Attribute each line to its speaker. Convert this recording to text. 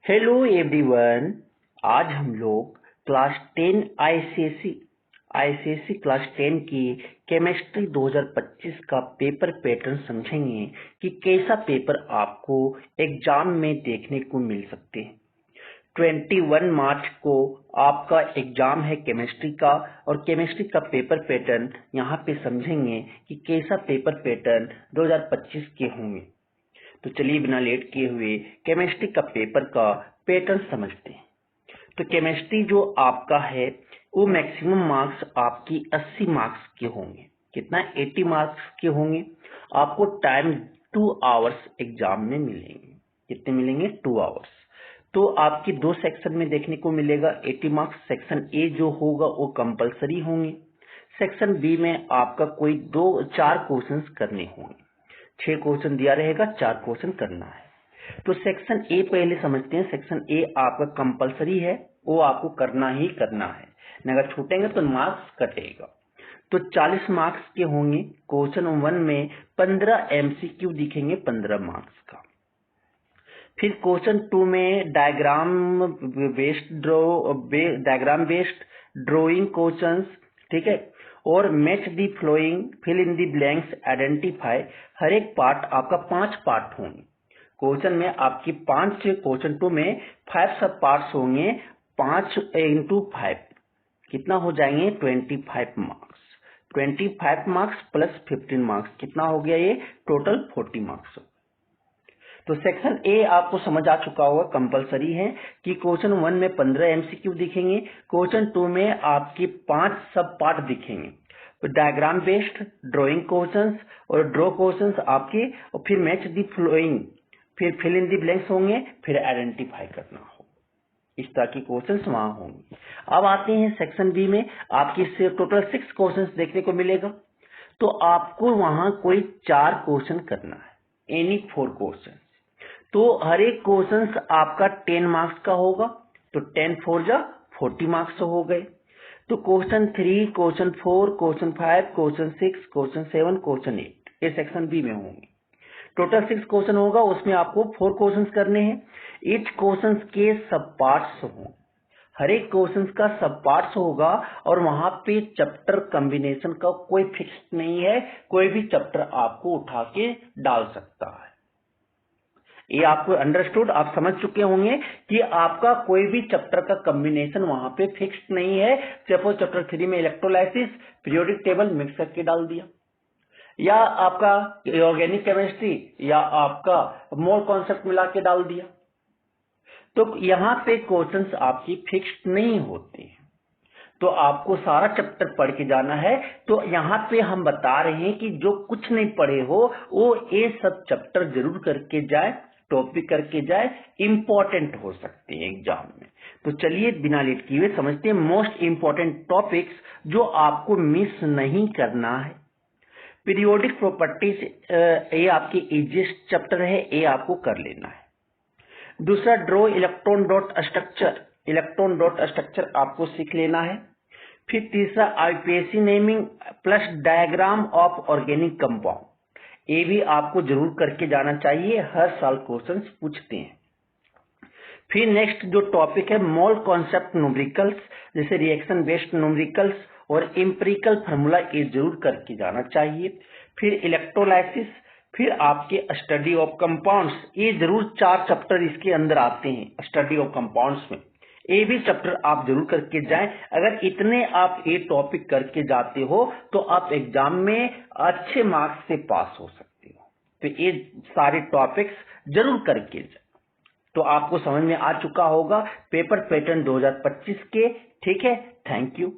Speaker 1: Hello everyone. आज हम लोग क्लास 10 आईसीएसई क्लास 10 की केमिस्ट्री 2025 का पेपर पैटर्न समझेंगे कि कैसा पेपर आपको एग्जाम में देखने को मिल सकते हैं। 21 मार्च को आपका एग्जाम है केमिस्ट्री का, और केमिस्ट्री का पेपर पैटर्न यहाँ पे समझेंगे कि कैसा पेपर पैटर्न 2025 के होंगे। तो चलिए बिना लेट किए हुए केमिस्ट्री का पेपर का पैटर्न समझते हैं। तो केमिस्ट्री जो आपका है वो मैक्सिमम मार्क्स आपकी 80 मार्क्स के होंगे। कितना? 80 मार्क्स के होंगे। आपको टाइम 2 आवर्स एग्जाम में मिलेंगे। कितने मिलेंगे? 2 आवर्स। तो आपकी 2 सेक्शन में देखने को मिलेगा 80 मार्क्स। सेक्शन ए जो होगा वो कंपलसरी होंगे। सेक्शन बी में आपका कोई 4 क्वेश्चंस करने होंगे। 6 क्वेश्चन दिया रहेगा, 4 क्वेश्चन करना है। तो सेक्शन ए पहले समझते हैं। सेक्शन ए आपका कंपलसरी है, वो आपको करना ही करना है, अगर छूटेंगे तो मार्क्स कटेगा। तो 40 मार्क्स के होंगे। क्वेश्चन 1 में 15 एमसीक्यू दिखेंगे 15 मार्क्स का। फिर क्वेश्चन 2 में डायग्राम बेस्ड ड्राइंग क्वेश्चंस, ठीक है, और match the following, fill in the blanks, identify. हर एक पार्ट आपका 5 पार्ट होंगे। क्वेश्चन में आपकी 5 क्वेश्चन 2 में 5 सब पार्ट्स होंगे। 5 इंटू 5 कितना हो जाएंगे? 25 मार्क्स। 25 मार्क्स प्लस 15 मार्क्स कितना हो गया? ये टोटल 40 मार्क्स। तो सेक्शन ए आपको समझ आ चुका होगा, कंपलसरी है कि क्वेश्चन 1 में 15 एमसीक्यू दिखेंगे। क्वेश्चन 2 में आपके 5 सब पार्ट दिखेंगे। तो डायग्राम बेस्ड ड्राइंग क्वेश्चंस और ड्रॉ क्वेश्चंस आपके, और फिर मैच दी फ्लोइंग, फिर फिल इन दी ब्लैंक्स होंगे, फिर आइडेंटिफाई करना हो। इस तरह के क्वेश्चंस वहां होंगे। अब आते हैं सेक्शन बी में। आपकी से टोटल 6 क्वेश्चंस देखने को मिलेगा। तो आपको वहां कोई 4 क्वेश्चन करना है, एनी 4 क्वेश्चन। तो हर एक क्वेश्चन आपका 10 मार्क्स का होगा। तो 10 4 जा 40 मार्क्स हो गए। तो question 3, question 4, question 5, question 6, question 7, question 8 ये सेक्शन बी में होंगे। टोटल 6 क्वेश्चन होगा, उसमें आपको 4 क्वेश्चन करने हैं। ईच क्वेश्चन के सब पार्ट्स हों, हर एक क्वेश्चन का सब पार्ट्स होगा, और वहां पे चैप्टर कॉम्बिनेशन का कोई फिक्स नहीं है। कोई भी चैप्टर आपको उठा के डाल सकता है। ये आपको अंडरस्टूड, आप समझ चुके होंगे कि आपका कोई भी चैप्टर का कॉम्बिनेशन वहां पे फिक्स नहीं है। सपोज चैप्टर 3 में इलेक्ट्रोलाइसिस, पीरियोडिक टेबल मिक्स करके डाल दिया, या आपका ऑर्गेनिक केमिस्ट्री, या आपका मोल कॉन्सेप्ट मिला के डाल दिया। तो यहाँ पे क्वेश्चंस आपकी फिक्स्ड नहीं होते हैं। तो आपको सारा चैप्टर पढ़ के जाना है। तो यहाँ पे हम बता रहे हैं कि जो कुछ नहीं पढ़े हो वो ये सब चैप्टर जरूर करके जाए, टॉपिक करके जाए, इंपॉर्टेंट हो सकते हैं एग्जाम में। तो चलिए बिना लेट किए हुए समझते हैं मोस्ट इंपॉर्टेंट टॉपिक्स जो आपको मिस नहीं करना है। पीरियोडिक प्रॉपर्टीज, ये आपकी इजीएस्ट चैप्टर है, ये आपको कर लेना है। दूसरा draw electron dot structure, electron dot structure आपको सीख लेना है। फिर तीसरा IPSC naming plus diagram of organic compound, ये भी आपको जरूर करके जाना चाहिए, हर साल क्वेश्चंस पूछते हैं। फिर नेक्स्ट जो टॉपिक है मोल कॉन्सेप्ट न्यूमेरिकल्स, जैसे रिएक्शन बेस्ड न्यूमेरिकल्स और एम्पिरिकल फार्मूला, ये जरूर करके जाना चाहिए। फिर इलेक्ट्रोलाइसिस, फिर आपके स्टडी ऑफ कंपाउंड्स, ये जरूर 4 चैप्टर इसके अंदर आते हैं स्टडी ऑफ कंपाउंड्स में। ये भी चैप्टर आप जरूर करके जाएं। अगर इतने आप ये टॉपिक करके जाते हो तो आप एग्जाम में अच्छे मार्क्स से पास हो सकते हो। तो ये सारे टॉपिक्स जरूर करके जाए। तो आपको समझ में आ चुका होगा पेपर पैटर्न 2025 के। ठीक है, थैंक यू।